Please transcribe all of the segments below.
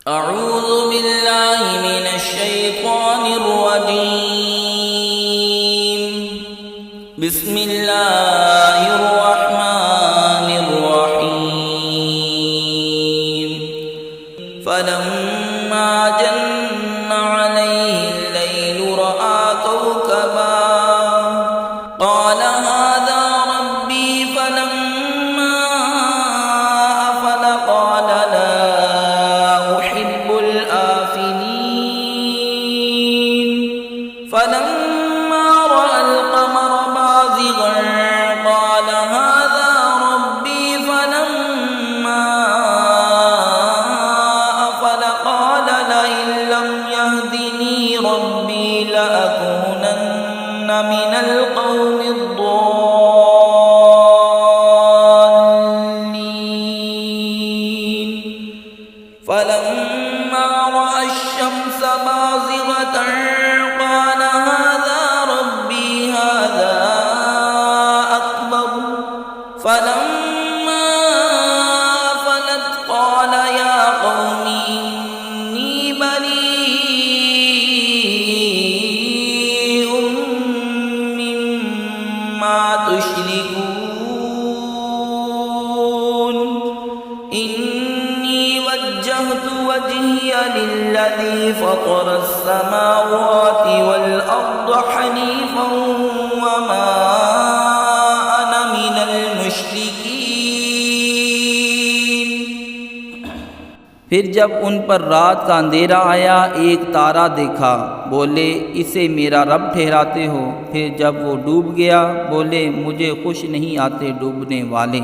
अऊज़ु बिल्लाहि मिनश्शैतानिर रजीम। बिस्मिल्लाहिर रहमानिर रहीम। फलम्मा जन्न अलैहिल लैलु रआ कौकबा क़ाल हाज़ा रब्बी फलम्मा अफ़ल क़ाल ला उहिब्बुल आफ़िलीन। फलम्मा रअल क़मर बाज़िग़न क़ाल हाज़ा रब्बी फलम्मा अफ़ल क़ाल लئन लम यहदिनी रब्बी लअकूनन्न मिनल क़ौमिद् ضالين। फलम्मा रअ अश-शम्स बाज़िग़तन क़ाल हाज़ा रब्बी हाज़ा अकबर। फलम्मा अफ़लत क़ाल या क़ौमि इन्नी बरीउम मिम्मा तुश्रिकून। इन्नी वज्जहतु वज्हिय लिल्लज़ी फ़तरस समावाति वल अर्द हनीफ़न वमा अना मिनल मुश्रिकीन। फिर जब उन पर रात का अंधेरा आया, एक तारा देखा, बोले इसे मेरा रब ठहराते हो। फिर जब वो डूब गया, बोले मुझे खुश नहीं आते डूबने वाले।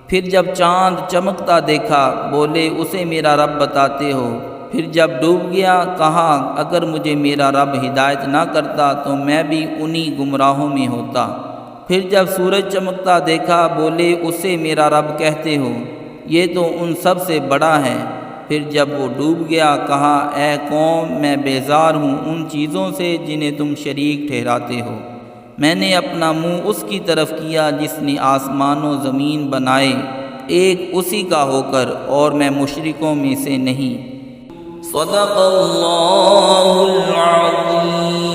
फिर जब चाँद चमकता देखा, बोले उसे मेरा रब बताते हो। फिर जब डूब गया, कहा अगर मुझे मेरा रब हिदायत ना करता तो मैं भी उन्हीं गुमराहों में होता। फिर जब सूरज चमकता देखा, बोले उसे मेरा रब कहते हो, ये तो उन सब से बड़ा है। फिर जब वो डूब गया, कहा ए कौम, मैं बेजार हूँ उन चीज़ों से जिन्हें तुम शरीक ठहराते हो। मैंने अपना मुँह उसकी तरफ किया जिसने आसमान व ज़मीन बनाए, एक उसी का होकर, और मैं मुशरिकों में से नहीं। सदक़ल्लाहुल अज़ीम।